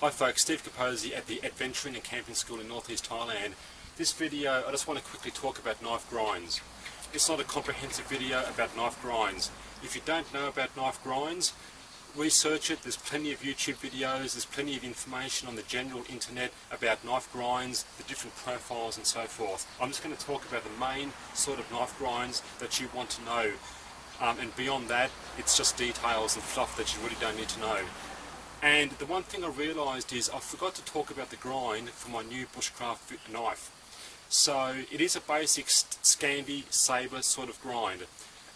Hi folks, Steve Kaposi at the Adventuring and Camping School in Northeast Thailand. This video, I just want to quickly talk about knife grinds. It's not a comprehensive video about knife grinds. If you don't know about knife grinds, research it. There's plenty of YouTube videos, there's plenty of information on the general internet about knife grinds, the different profiles and so forth. I'm just going to talk about the main sort of knife grinds that you want to know. And beyond that, it's just details and fluff that you really don't need to know. And the one thing I realised is I forgot to talk about the grind for my new Bushcraft knife. So it is a basic scandi sabre sort of grind.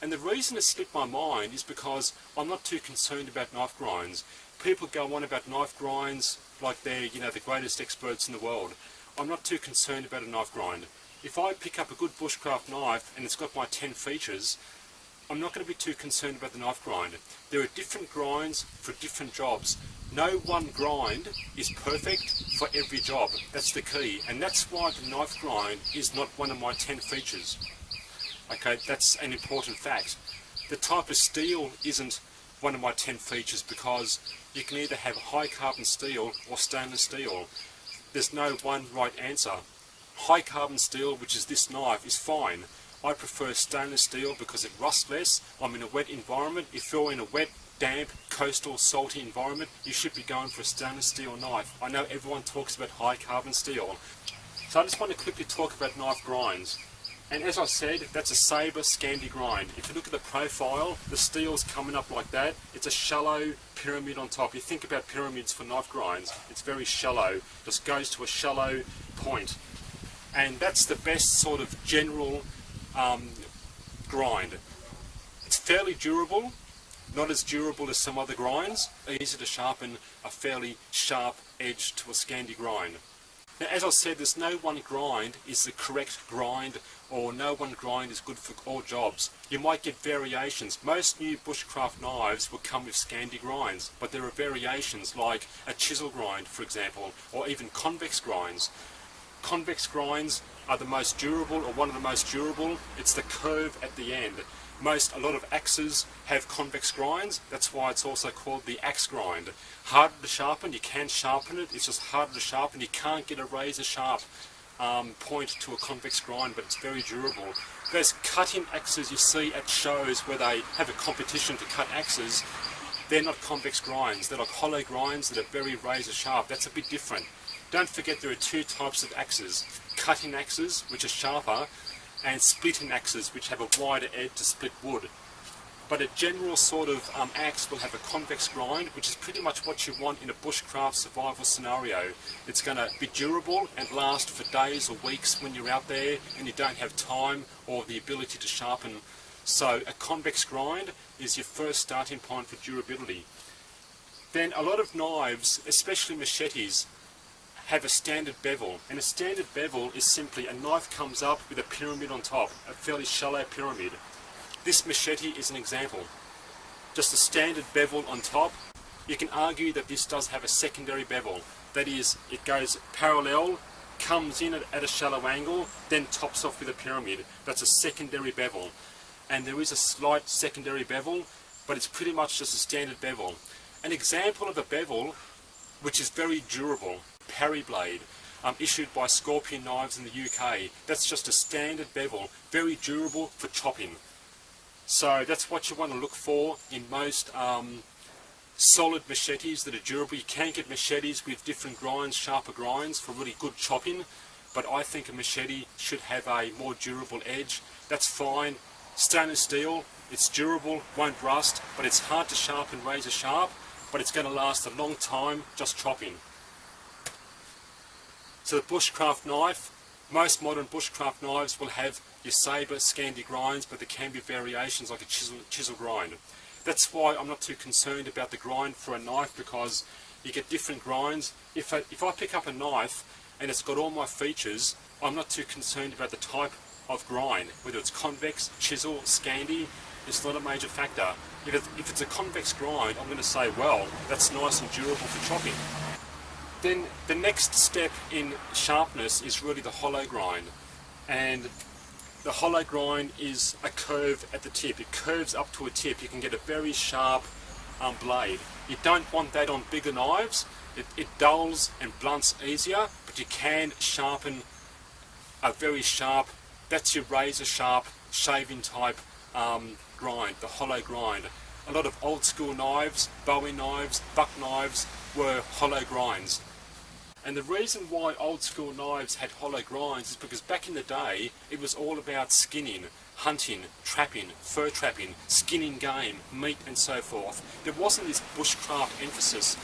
And the reason it slipped my mind is because I'm not too concerned about knife grinds. People go on about knife grinds like they're, the greatest experts in the world. I'm not too concerned about a knife grind. If I pick up a good Bushcraft knife and it's got my 10 features, I'm not going to be too concerned about the knife grind. There are different grinds for different jobs. No one grind is perfect for every job. That's the key. And that's why the knife grind is not one of my 10 features. Okay, that's an important fact. The type of steel isn't one of my 10 features because you can either have high carbon steel or stainless steel. There's no one right answer. High carbon steel, which is this knife, is fine. I prefer stainless steel because it rusts less. I'm in a wet environment. If you're in a wet, damp, coastal, salty environment, you should be going for a stainless steel knife. I know everyone talks about high carbon steel. So I just want to quickly talk about knife grinds. And as I said, that's a sabre scandi grind. If you look at the profile, the steel's coming up like that. It's a shallow pyramid on top. You think about pyramids for knife grinds, it's very shallow. Just goes to a shallow point. And that's the best sort of general grind. It's fairly durable, not as durable as some other grinds, easy to sharpen a fairly sharp edge to a scandi grind. Now, as I said, there's no one grind is the correct grind, or no one grind is good for all jobs. You might get variations. Most new Bushcraft knives will come with scandi grinds, but there are variations like a chisel grind, for example, or even convex grinds. Convex grinds are the most durable, or one of the most durable. It's the curve at the end. A lot of axes have convex grinds. That's why it's also called the axe grind. Harder to sharpen, you can sharpen it, it's just harder to sharpen. You can't get a razor sharp point to a convex grind, but it's very durable. Those cutting axes you see at shows where they have a competition to cut axes, they're not convex grinds. They're like hollow grinds that are very razor sharp. That's a bit different. Don't forget there are two types of axes. Cutting axes, which are sharper, and splitting axes, which have a wider edge to split wood. But a general sort of axe will have a convex grind, which is pretty much what you want in a bushcraft survival scenario. It's going to be durable and last for days or weeks when you're out there and you don't have time or the ability to sharpen. So a convex grind is your first starting point for durability. Then a lot of knives, especially machetes, have a standard bevel, and a standard bevel is simply a knife comes up with a pyramid on top, a fairly shallow pyramid. This machete is an example. Just a standard bevel on top. You can argue that this does have a secondary bevel. That is, it goes parallel, comes in at a shallow angle, then tops off with a pyramid. That's a secondary bevel. And there is a slight secondary bevel, but it's pretty much just a standard bevel. An example of a bevel which is very durable, parry blade, issued by Scorpion Knives in the UK. That's just a standard bevel, very durable for chopping. So that's what you want to look for in most solid machetes that are durable. You can get machetes with different grinds, sharper grinds for really good chopping, but I think a machete should have a more durable edge. That's fine. Stainless steel, it's durable, won't rust, but it's hard to sharpen razor sharp, but it's going to last a long time just chopping. So the Bushcraft knife, most modern Bushcraft knives will have your sabre scandi grinds, but there can be variations like a chisel grind. That's why I'm not too concerned about the grind for a knife, because you get different grinds. If I pick up a knife and it's got all my features, I'm not too concerned about the type of grind, whether it's convex, chisel, scandi. It's not a major factor. If it's a convex grind, I'm going to say, well, that's nice and durable for chopping. Then the next step in sharpness is really the hollow grind. And the hollow grind is a curve at the tip. It curves up to a tip. You can get a very sharp blade. You don't want that on bigger knives. It dulls and blunts easier, but you can sharpen a very sharp, that's your razor sharp shaving type grind, the hollow grind. A lot of old school knives, Bowie knives, buck knives were hollow grinds. And the reason why old school knives had hollow grinds is because back in the day it was all about skinning, hunting, trapping, fur trapping, skinning game, meat and so forth. There wasn't this bushcraft emphasis.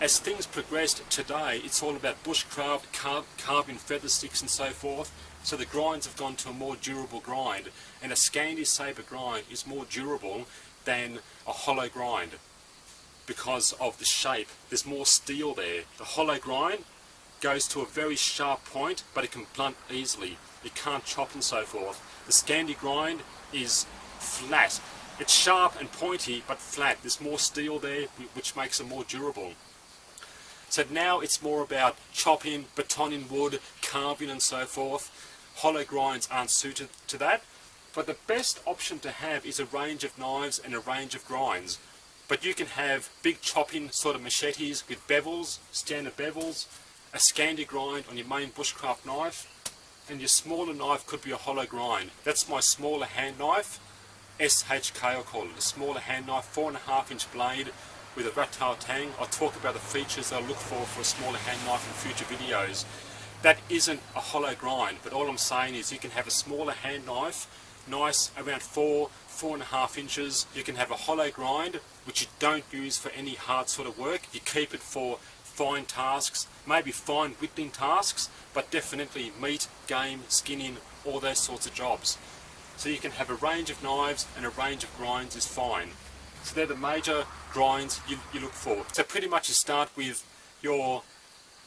As things progressed today, it's all about bushcraft, carving feather sticks and so forth. So the grinds have gone to a more durable grind, and a scandi sabre grind is more durable than a hollow grind because of the shape. There's more steel there. The hollow grind goes to a very sharp point, but it can blunt easily. It can't chop and so forth. The scandi grind is flat. It's sharp and pointy, but flat. There's more steel there, which makes it more durable. So now it's more about chopping, betoning wood, carving and so forth. Hollow grinds aren't suited to that, but the best option to have is a range of knives and a range of grinds. But you can have big chopping sort of machetes with bevels, standard bevels, a scandi grind on your main bushcraft knife, and your smaller knife could be a hollow grind. That's my smaller hand knife, SHK I'll call it, a smaller hand knife, 4.5 inch blade with a rat tail tang. I'll talk about the features I'll look for a smaller hand knife in future videos. That isn't a hollow grind, but all I'm saying is you can have a smaller hand knife, nice, around 4.5 inches. You can have a hollow grind, which you don't use for any hard sort of work. You keep it for fine tasks, maybe fine whittling tasks, but definitely meat, game, skinning, all those sorts of jobs. So you can have a range of knives and a range of grinds is fine. So they're the major grinds you look for. So pretty much you start with your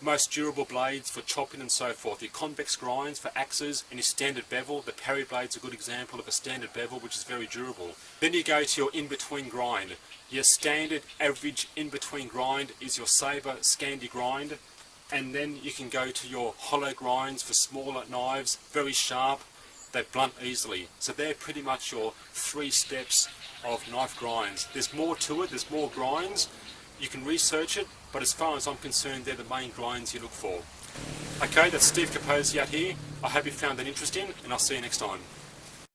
most durable blades for chopping and so forth, your convex grinds for axes, and your standard bevel. The parry blade's a good example of a standard bevel, which is very durable. Then you go to your in-between grind. Your standard average in-between grind is your sabre scandi grind, and then you can go to your hollow grinds for smaller knives, very sharp, they blunt easily. So they're pretty much your 3 steps of knife grinds. There's more to it, there's more grinds. You can research it, but as far as I'm concerned, they're the main grinds you look for. Okay, that's Steve Kaposi out here. I hope you found that interesting, and I'll see you next time.